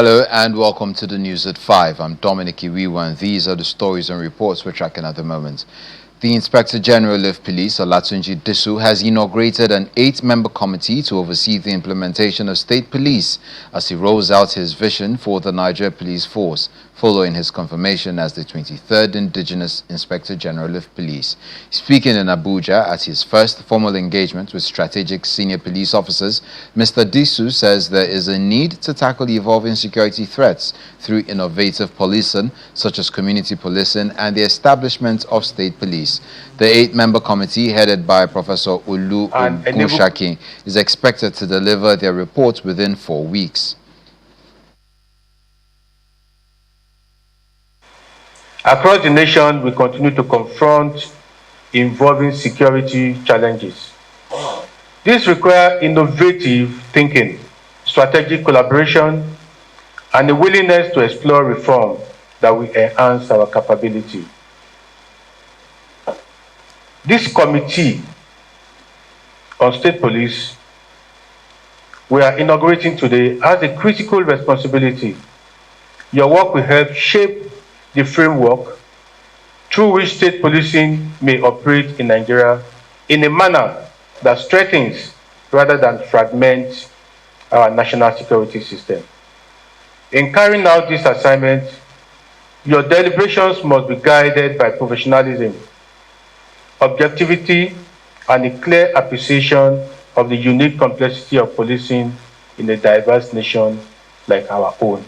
Hello and welcome to the news at 5. I'm Dominic Iwiwa and these are the stories and reports we're tracking at the moment. The Inspector General of Police, Olatunji Disu, has inaugurated an 8-member committee to oversee the implementation of state police as he rolls out his vision for the Nigeria Police Force, following his confirmation as the 23rd Indigenous Inspector General of Police. Speaking in Abuja at his first formal engagement with strategic senior police officers, Mr. Disu says there is a need to tackle evolving security threats through innovative policing, such as community policing and the establishment of state police. The 8-member committee, headed by Professor Olu Ogunshaki, is expected to deliver their report within 4 weeks. Across the nation, we continue to confront evolving security challenges. These require innovative thinking, strategic collaboration, and a willingness to explore reform that will enhance our capability. This committee on state police we are inaugurating today has a critical responsibility. Your work will help shape the framework through which state policing may operate in Nigeria in a manner that strengthens rather than fragments our national security system. In carrying out this assignment, your deliberations must be guided by professionalism, objectivity, and a clear appreciation of the unique complexity of policing in a diverse nation like our own.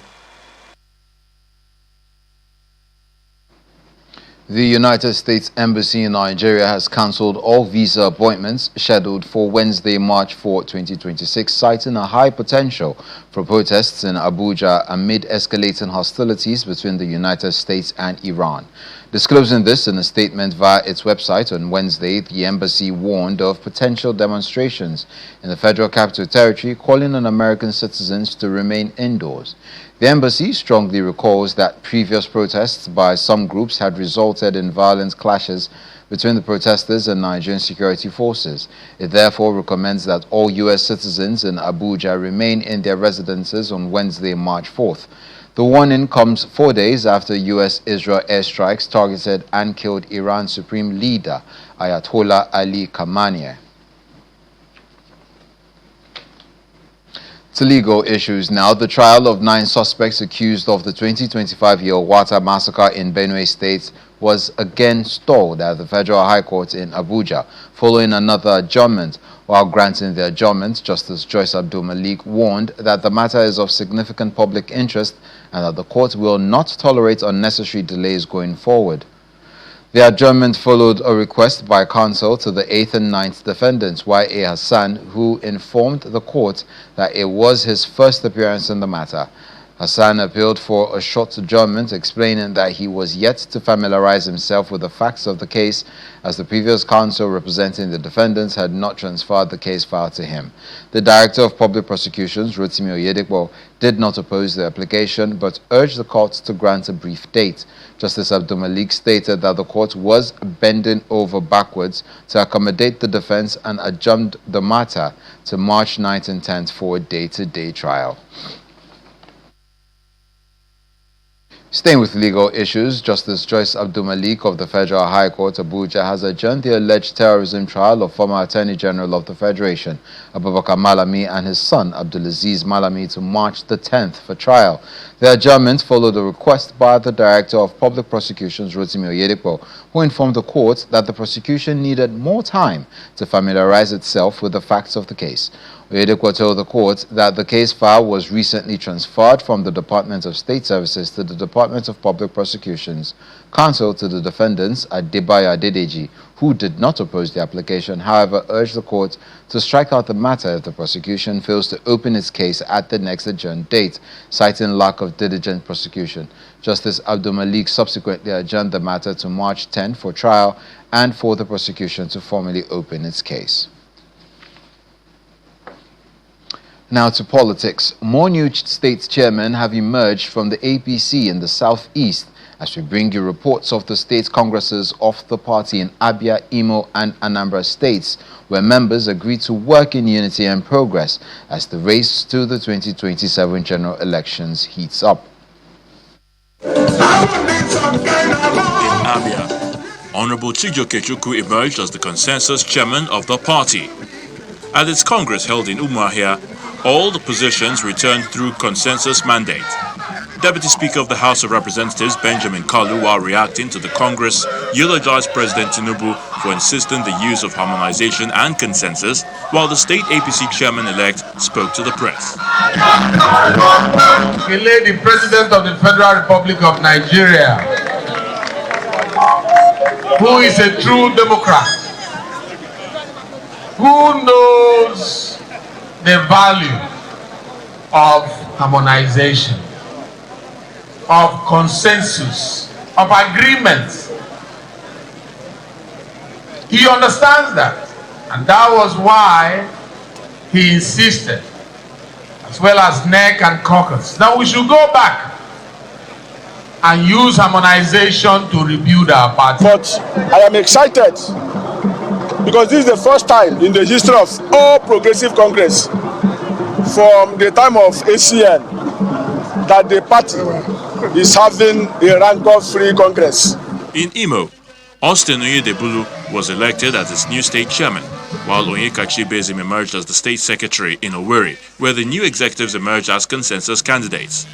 The United States Embassy in Nigeria has cancelled all visa appointments scheduled for Wednesday, March 4, 2026, citing a high potential for protests in Abuja amid escalating hostilities between the United States and Iran. Disclosing this in a statement via its website on Wednesday, the embassy warned of potential demonstrations in the Federal Capital Territory, calling on American citizens to remain indoors. The embassy strongly recalls that previous protests by some groups had resulted in violent clashes between the protesters and Nigerian security forces. It therefore recommends that all U.S. citizens in Abuja remain in their residences on Wednesday, March 4th. The warning comes 4 days after U.S.-Israel airstrikes targeted and killed Iran's supreme leader, Ayatollah Ali Khamenei. To legal issues now, the trial of 9 suspects accused of the 2025 Yelwata massacre in Benue State was again stalled at the Federal High Court in Abuja, following another adjournment. While granting the adjournment, Justice Joyce Abdul-Malik warned that the matter is of significant public interest and that the court will not tolerate unnecessary delays going forward. The adjournment followed a request by counsel to the 8th and 9th defendants, Y.A. Hassan, who informed the court that it was his first appearance in the matter. Hassan appealed for a short adjournment, explaining that he was yet to familiarize himself with the facts of the case, as the previous counsel representing the defendants had not transferred the case file to him. The Director of Public Prosecutions, Rotimi Oyedepo, did not oppose the application but urged the court to grant a brief date. Justice Abdul-Malik stated that the court was bending over backwards to accommodate the defense and adjourned the matter to March 9th and 10th for a day-to-day trial. Staying with legal issues, Justice Joyce Abdul-Malik of the Federal High Court, Abuja, has adjourned the alleged terrorism trial of former Attorney General of the Federation, Abubakar Malami, and his son, Abdulaziz Malami, to March the 10th for trial. The adjournment followed a request by the Director of Public Prosecutions, Rotimi Oyedepo, who informed the court that the prosecution needed more time to familiarize itself with the facts of the case. Oyedepo told the court that the case file was recently transferred from the Department of State Services to the Department of Public Prosecutions. Counsel to the defendants, Adebayo Adedeji, who did not oppose the application, however, urged the court to strike out the matter if the prosecution fails to open its case at the next adjourned date, citing lack of diligent prosecution. Justice Abdul-Malik subsequently adjourned the matter to March 10 for trial and for the prosecution to formally open its case. Now to politics. More new state chairmen have emerged from the APC in the southeast as we bring you reports of the state congresses of the party in Abia, Imo and Anambra states, where members agreed to work in unity and progress as the race to the 2027 general elections heats up. In Abia, Honorable Chijioke Chukwu emerged as the consensus chairman of the party. At its congress held in Umuahia, all the positions returned through consensus mandate. Deputy Speaker of the House of Representatives Benjamin Kalu, while reacting to the Congress, eulogized President Tinubu for insisting the use of harmonization and consensus, while the state APC chairman-elect spoke to the press. The President of the Federal Republic of Nigeria, who is a true Democrat, who knows the value of harmonization, of consensus, of agreement. He understands that, and that was why he insisted, as well as NEC and caucus, that we should go back and use harmonization to rebuild our party. But I am excited because this is the first time in the history of all Progressive Congress from the time of ACN that the party is having a rancor-free Congress. In Imo, Austin Oyedebulu was elected as its new state chairman, while Onyekachi Bezim emerged as the state secretary in Owerri, where the new executives emerged as consensus candidates.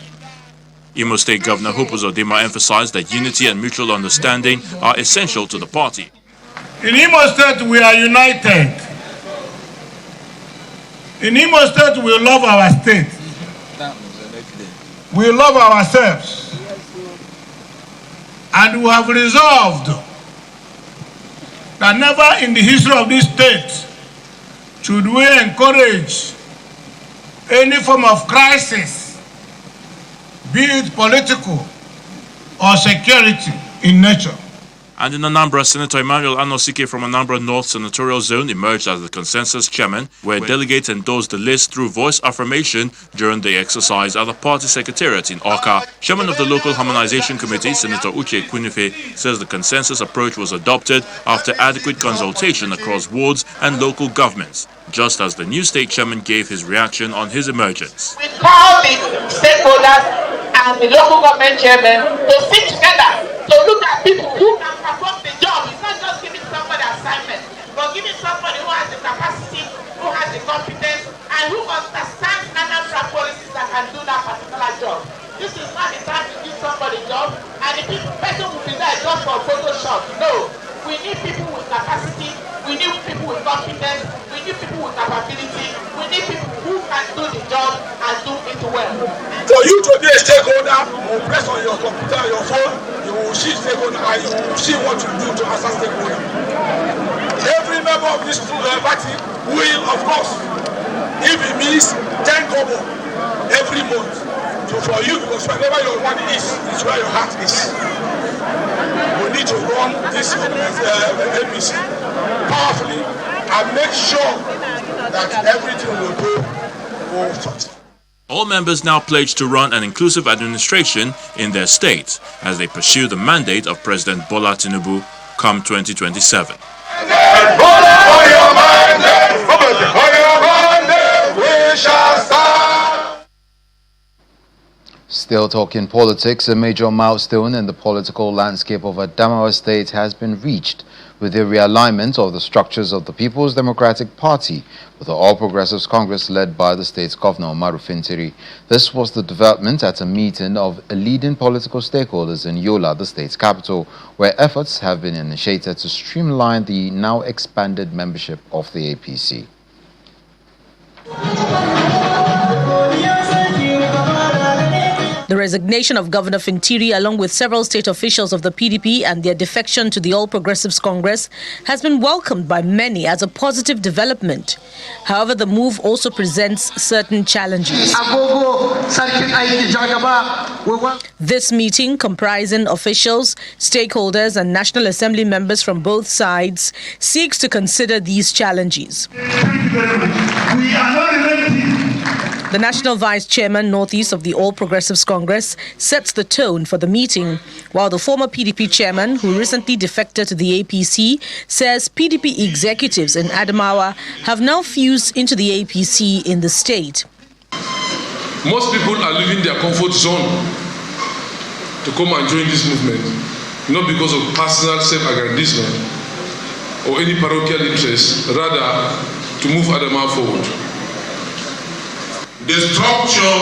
Imo State Governor Hope Uzodimma emphasized that unity and mutual understanding are essential to the party. In Imo State, we are united. In Imo State, we love our state. We love ourselves. And we have resolved that never in the history of this state should we encourage any form of crisis, be it political or security in nature. And in Anambra, Senator Emmanuel Anosike from Anambra North Senatorial Zone emerged as the consensus chairman, where delegates endorsed the list through voice affirmation during the exercise at the party secretariat in Awka. Chairman of the local harmonization committee, Senator Uche Kwunife, says the consensus approach was adopted after adequate consultation across wards and local governments, just as the new state chairman gave his reaction on his emergence. We call the stakeholders and the local government chairman to sit together to look at people who can perform the job. It's not just giving somebody assignment, but giving somebody who has the capacity, who has the competence, and who understands Anambra policies that can do that particular job. This is not the time to give somebody a job, and the person will be there just for Photoshop. No, we need people with capacity, we need people with competence, we need people with capability, we need people who can do the job and do it well. For you to be a stakeholder, you press on your computer, your phone, you will see stakeholder and you will see what you do to answer stakeholder. Every member of this party will, of course, if it means 10 kobo every month. So for you, because wherever your money is where your heart is. We need to run this APC powerfully and make sure that everything will go forward. All members now pledge to run an inclusive administration in their states as they pursue the mandate of President Bola Tinubu come 2027. Still talking politics, a major milestone in the political landscape of Adamawa State has been reached with the realignment of the structures of the People's Democratic Party with the All Progressives Congress led by the state's governor, Umaru Fintiri. This was the development at a meeting of leading political stakeholders in Yola, the state's capital, where efforts have been initiated to streamline the now expanded membership of the APC. The resignation of Governor Fintiri, along with several state officials of the PDP and their defection to the All Progressives Congress, has been welcomed by many as a positive development. However, the move also presents certain challenges. This meeting, comprising officials, stakeholders, and National Assembly members from both sides, seeks to consider these challenges. We are not ready The National Vice Chairman, Northeast of the All Progressives Congress, sets the tone for the meeting, while the former PDP chairman, who recently defected to the APC, says PDP executives in Adamawa have now fused into the APC in the state. Most people are leaving their comfort zone to come and join this movement, not because of personal self-aggrandizement or any parochial interest, rather to move Adamawa forward. The structure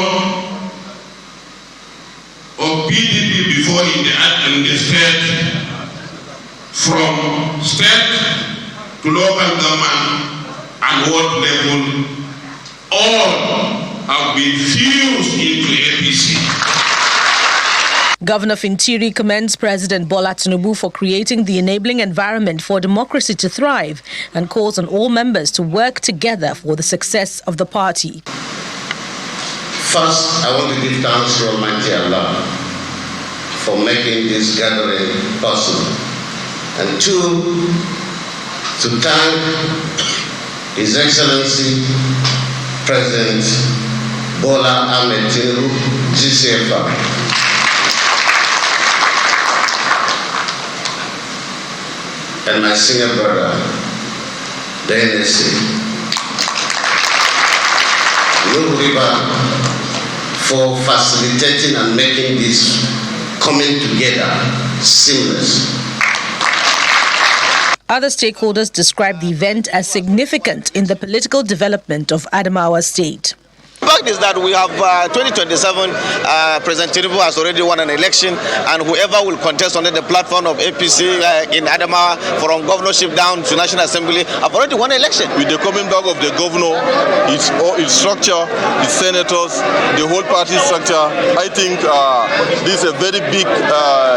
of PDP before in the state, from state to local government and ward level, all have been fused into APC. Governor Fintiri commends President Bola Tinubu for creating the enabling environment for democracy to thrive and calls on all members to work together for the success of the party. First, I want to give thanks to Almighty Allah for making this gathering possible. And two, to thank His Excellency President Bola Ahmed Tinubu, GCFR, and my senior brother, the NSC, for facilitating and making this coming together seamless. Other stakeholders described the event as significant in the political development of Adamawa State. The fact is that we have 2027, President Tinubu has already won an election, and whoever will contest under the platform of APC in Adamawa, from governorship down to National Assembly, have already won an election. With the coming back of the governor, its structure, its senators, the whole party structure, I think this is a very big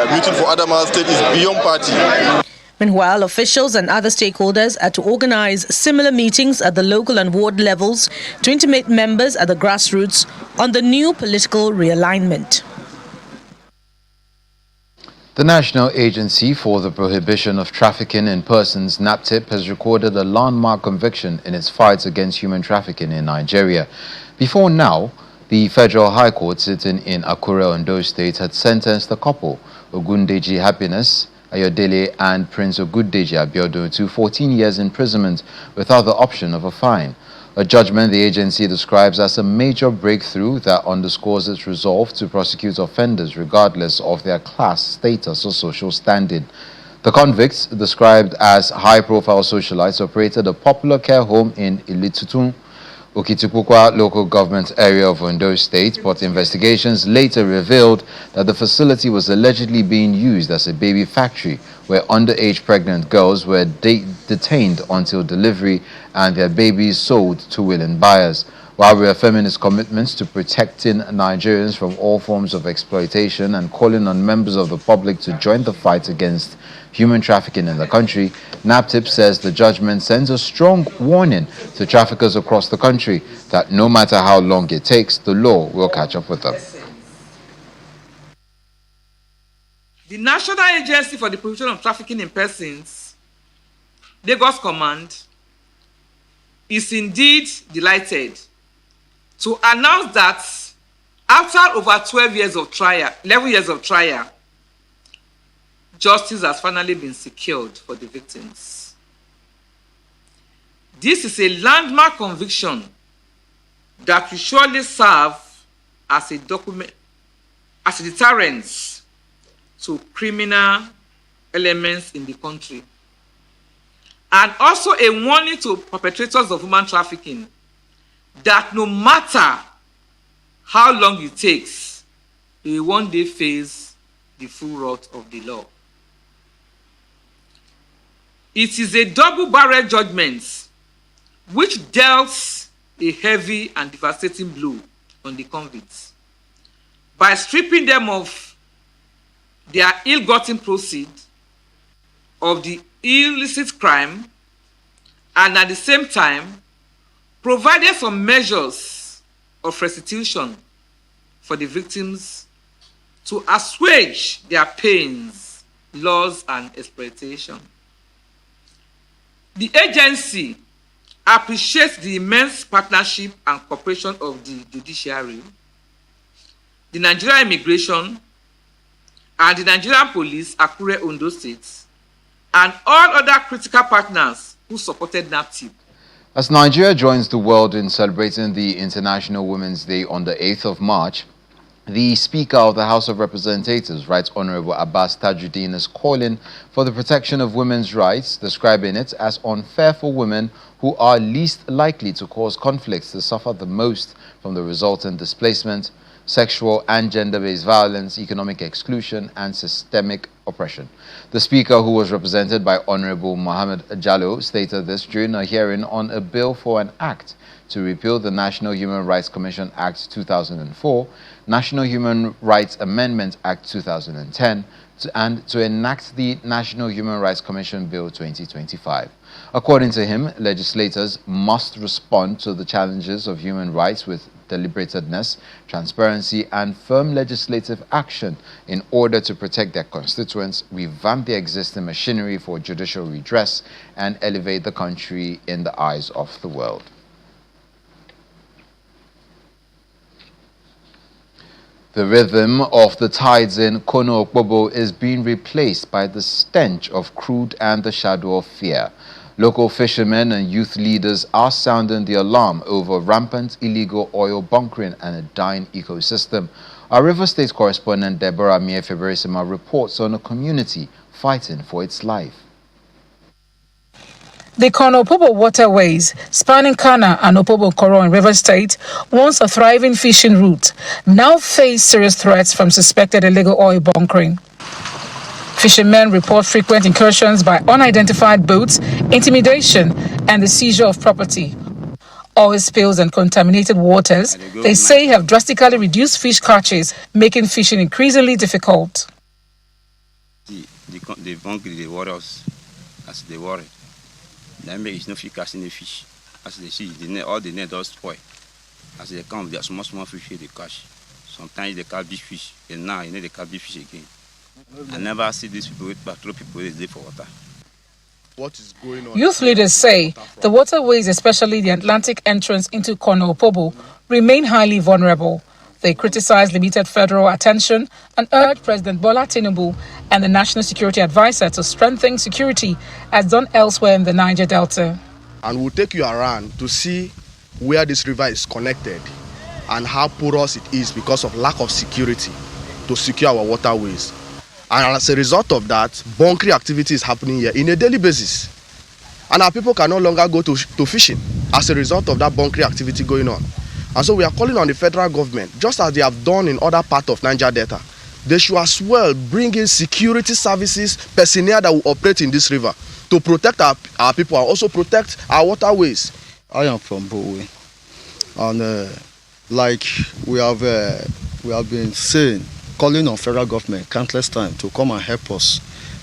meeting for Adamawa State. Is beyond party. Meanwhile, officials and other stakeholders are to organize similar meetings at the local and ward levels to intimate members at the grassroots on the new political realignment. The National Agency for the Prohibition of Trafficking in Persons, NAPTIP, has recorded a landmark conviction in its fight against human trafficking in Nigeria. Before now, the Federal High Court sitting in Akure, Ondo State, had sentenced the couple, Ogundeji Happiness Ayodele and Prince Ogundeji Abiodun, to 14 years imprisonment without the option of a fine. A judgment the agency describes as a major breakthrough that underscores its resolve to prosecute offenders regardless of their class, status or social standing. The convicts, described as high-profile socialites, operated a popular care home in Ilitutun, Okitipukwa local government area of Ondo State, but investigations later revealed that the facility was allegedly being used as a baby factory where underage pregnant girls were detained until delivery and their babies sold to willing buyers. While reaffirming its commitments to protecting Nigerians from all forms of exploitation and calling on members of the public to join the fight against human trafficking in the country, NAPTIP says the judgment sends a strong warning to traffickers across the country that no matter how long it takes, the law will catch up with them. The National Agency for the Prohibition of Trafficking in Persons, Lagos Command, is indeed delighted to announce that after over 11 years of trial, justice has finally been secured for the victims. This is a landmark conviction that will surely serve as a deterrent to criminal elements in the country, and also a warning to perpetrators of human trafficking that no matter how long it takes, they will one day face the full wrath of the law. It is a double-barrel judgment which dealt a heavy and devastating blow on the convicts by stripping them of their ill-gotten proceeds of the illicit crime, and at the same time provided some measures of restitution for the victims to assuage their pains, loss, and exploitation. The agency appreciates the immense partnership and cooperation of the judiciary, the Nigerian Immigration, and the Nigerian Police, Akure, Ondo State, and all other critical partners who supported NAPTIP. As Nigeria joins the world in celebrating the International Women's Day on the 8th of March, the Speaker of the House of Representatives, Right Honorable Abbas Tajudeen, is calling for the protection of women's rights, describing it as unfair for women who are least likely to cause conflicts to suffer the most from the resultant displacement, sexual and gender-based violence, economic exclusion, and systemic oppression. The Speaker, who was represented by Honorable Mohammed Jallo, stated this during a hearing on a bill for an act to repeal the National Human Rights Commission Act 2004, National Human Rights Amendment Act 2010, and to enact the National Human Rights Commission Bill 2025. According to him, legislators must respond to the challenges of human rights with deliberatedness, transparency, and firm legislative action in order to protect their constituents, revamp the existing machinery for judicial redress, and elevate the country in the eyes of the world. The rhythm of the tides in Kono Okpobo is being replaced by the stench of crude and the shadow of fear. Local fishermen and youth leaders are sounding the alarm over rampant illegal oil bunkering and a dying ecosystem. Our River State correspondent Deborah Mie-Feberesima reports on a community fighting for its life. The Kono Okpobo waterways, spanning Kana and Okpobo Koro in River State, once a thriving fishing route, now face serious threats from suspected illegal oil bunkering. Fishermen report frequent incursions by unidentified boats, intimidation, and the seizure of property. Oil spills and contaminated waters, they say, have drastically reduced fish catches, making fishing increasingly difficult. They bunker the waters as they worry. Then there is no fish catching the fish. As they see, all the net does spoil. As they come, there are small fish here they catch. Sometimes they catch big fish, and now they catch big fish again. I never see these people with patrol people they for water. What is going on? Youth leaders say the waterways, especially the Atlantic entrance into Kono Okpobo, remain highly vulnerable. They criticize limited federal attention and urge President Bola Tinubu and the National Security Advisor to strengthen security as done elsewhere in the Niger Delta. And we'll take you around to see where this river is connected and how porous it is because of lack of security to secure our waterways. And as a result of that, bunkering activity is happening here in a daily basis. And our people can no longer go to fishing as a result of that bunkering activity going on. And so we are calling on the federal government, just as they have done in other parts of Niger Delta, they should as well bring in security services, personnel that will operate in this river to protect our people and also protect our waterways. I am from Bowe, and like we have been saying, calling on federal government countless times to come and help us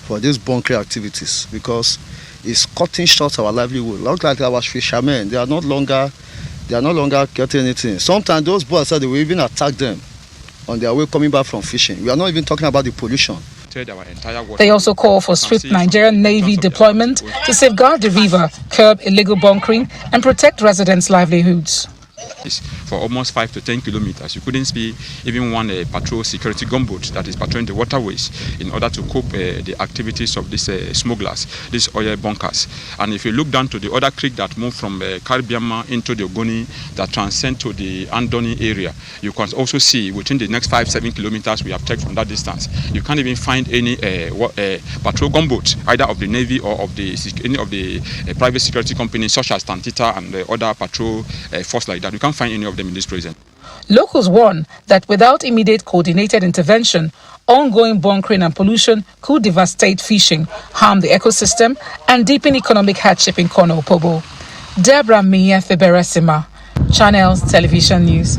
for these bunkering activities because it's cutting short our livelihood. Look like our fishermen, they are no longer getting anything. Sometimes those boys said they will even attack them on their way coming back from fishing. We are not even talking about the pollution. They also call for swift Nigerian Navy deployment to safeguard the river, curb illegal bunkering, and protect residents' livelihoods. For almost 5 to 10 kilometers, you couldn't see even one patrol security gunboat that is patrolling the waterways in order to cope the activities of these smugglers, these oil bunkers. And if you look down to the other creek that move from Caribbean into the Ogoni that transcend to the Andoni area, you can also see within the next 5-7 kilometers we have checked from that distance, you can't even find any patrol gunboat either of the Navy or of any of the private security companies such as Tantita and other patrol force like that. You can't find any of them in this prison. Locals warn that without immediate coordinated intervention, ongoing bunkering and pollution could devastate fishing, harm the ecosystem, and deepen economic hardship in Kono Okpobo. Deborah Mie-Feberesima, Channels Television News.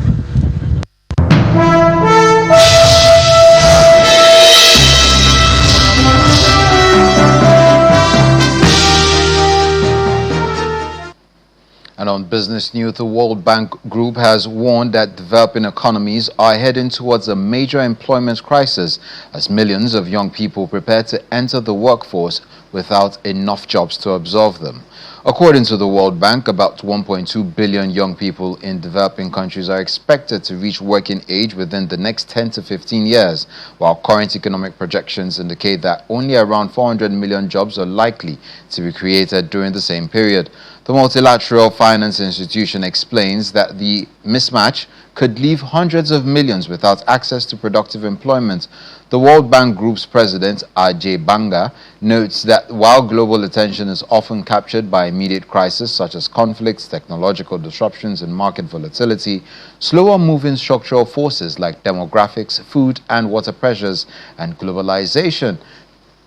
And on business news, the World Bank Group has warned that developing economies are heading towards a major employment crisis as millions of young people prepare to enter the workforce with without enough jobs to absorb them. According to the World Bank, about 1.2 billion young people in developing countries are expected to reach working age within the next 10 to 15 years, while current economic projections indicate that only around 400 million jobs are likely to be created during the same period. The multilateral finance institution explains that the mismatch could leave hundreds of millions without access to productive employment. The World Bank Group's president, Ajay Banga, notes that while global attention is often captured by immediate crises such as conflicts, technological disruptions, and market volatility, slower-moving structural forces like demographics, food and water pressures, and globalization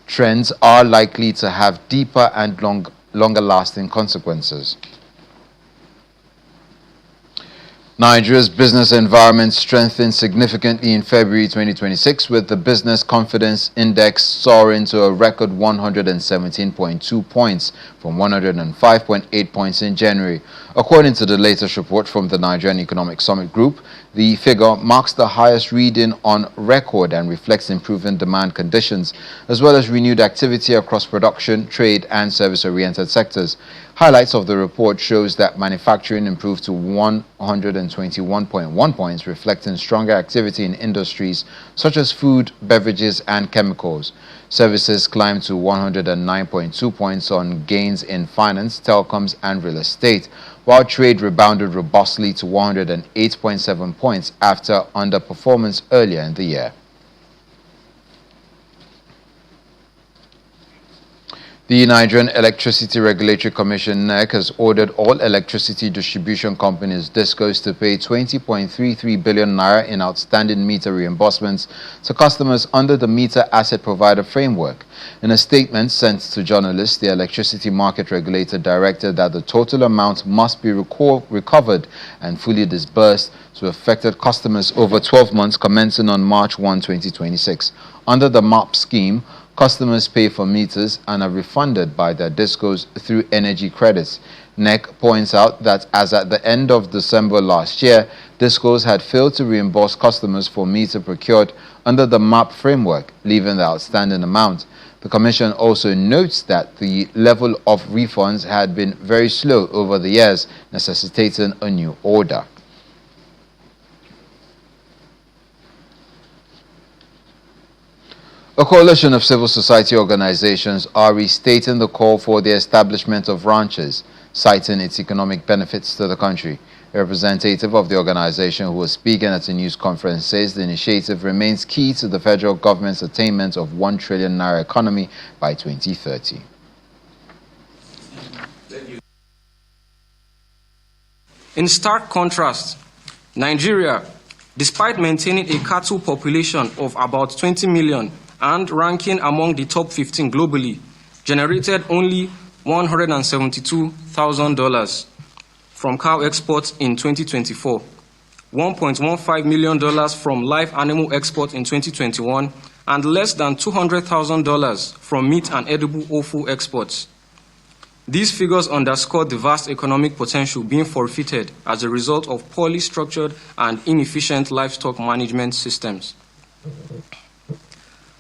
trends are likely to have deeper and longer-lasting consequences. Nigeria's business environment strengthened significantly in February 2026, with the Business Confidence Index soaring to a record 117.2 points from 105.8 points in January. According to the latest report from the Nigerian Economic Summit Group, the figure marks the highest reading on record and reflects improving demand conditions, as well as renewed activity across production, trade, and service-oriented sectors. Highlights of the report shows that manufacturing improved to 121.1 points, reflecting stronger activity in industries such as food, beverages, and chemicals. Services climbed to 109.2 points on gains in finance, telecoms, and real estate, while trade rebounded robustly to 108.7 points after underperformance earlier in the year. The Nigerian Electricity Regulatory Commission (NERC) has ordered all electricity distribution companies (DISCOs) to pay 20.33 billion naira in outstanding meter reimbursements to customers under the Meter Asset Provider Framework. In a statement sent to journalists, the Electricity Market Regulator directed that the total amount must be recovered and fully disbursed to affected customers over 12 months commencing on March 1, 2026. Under the MAP scheme, customers pay for meters and are refunded by their DISCOs through energy credits. NEC points out that as at the end of December last year, DISCOs had failed to reimburse customers for meter procured under the MAP framework, leaving the outstanding amount. The Commission also notes that the level of refunds had been very slow over the years, necessitating a new order. A coalition of civil society organizations are restating the call for the establishment of ranches, citing its economic benefits to the country. A representative of the organization who was speaking at a news conference says the initiative remains key to the federal government's attainment of 1 trillion naira economy by 2030. In stark contrast, Nigeria, despite maintaining a cattle population of about 20 million, and ranking among the top 15 globally, generated only $172,000 from cow exports in 2024, $1.15 million from live animal exports in 2021, and less than $200,000 from meat and edible offal exports. These figures underscore the vast economic potential being forfeited as a result of poorly structured and inefficient livestock management systems.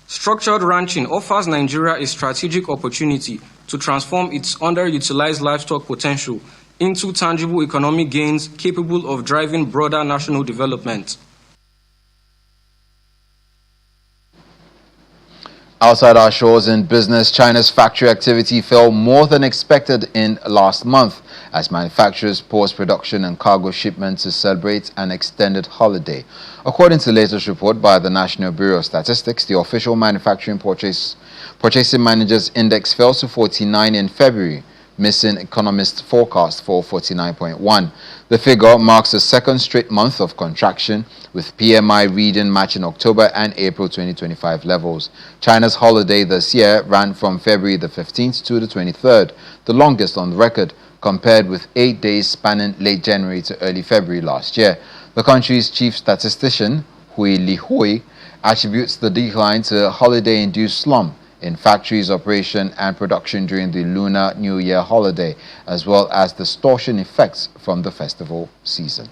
Structured ranching offers Nigeria a strategic opportunity to transform its underutilized livestock potential into tangible economic gains capable of driving broader national development. Outside our shores in business, China's factory activity fell more than expected in last month as manufacturers paused production and cargo shipments to celebrate an extended holiday. According to the latest report by the National Bureau of Statistics, the official manufacturing purchasing managers index fell to 49 in February, missing economists' forecast for 49.1. The figure marks the second straight month of contraction, with PMI reading matching October and April 2025 levels. China's holiday this year ran from February the 15th to the 23rd, the longest on record, compared with 8 days spanning late January to early February last year. The country's chief statistician, Hui Lihui, attributes the decline to a holiday-induced slump in factories' operation and production during the Lunar New Year holiday, as well as distortion effects from the festival season.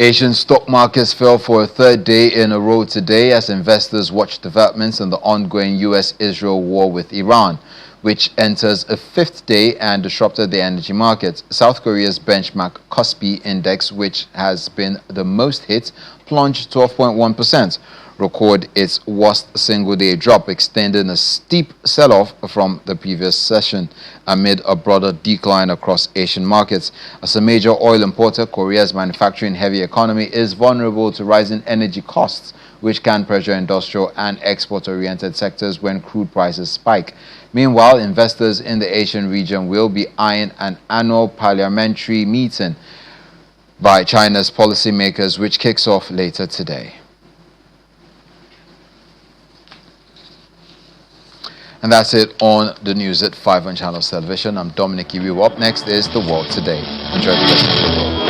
Asian stock markets fell for a third day in a row today as investors watch developments in the ongoing U.S.-Israel war with Iran, which enters a fifth day and disrupted the energy markets. South Korea's benchmark Kospi index, which has been the most hit, plunged 12.1%, record its worst single-day drop, extending a steep sell-off from the previous session amid a broader decline across Asian markets. As a major oil importer, Korea's manufacturing-heavy economy is vulnerable to rising energy costs, which can pressure industrial and export-oriented sectors when crude prices spike. Meanwhile, investors in the Asian region will be eyeing an annual parliamentary meeting by China's policymakers, which kicks off later today. And that's it on the news at 5 on Channels Television. I'm Dominic Iwiwo. Up next is The World Today. Enjoy the rest of the world.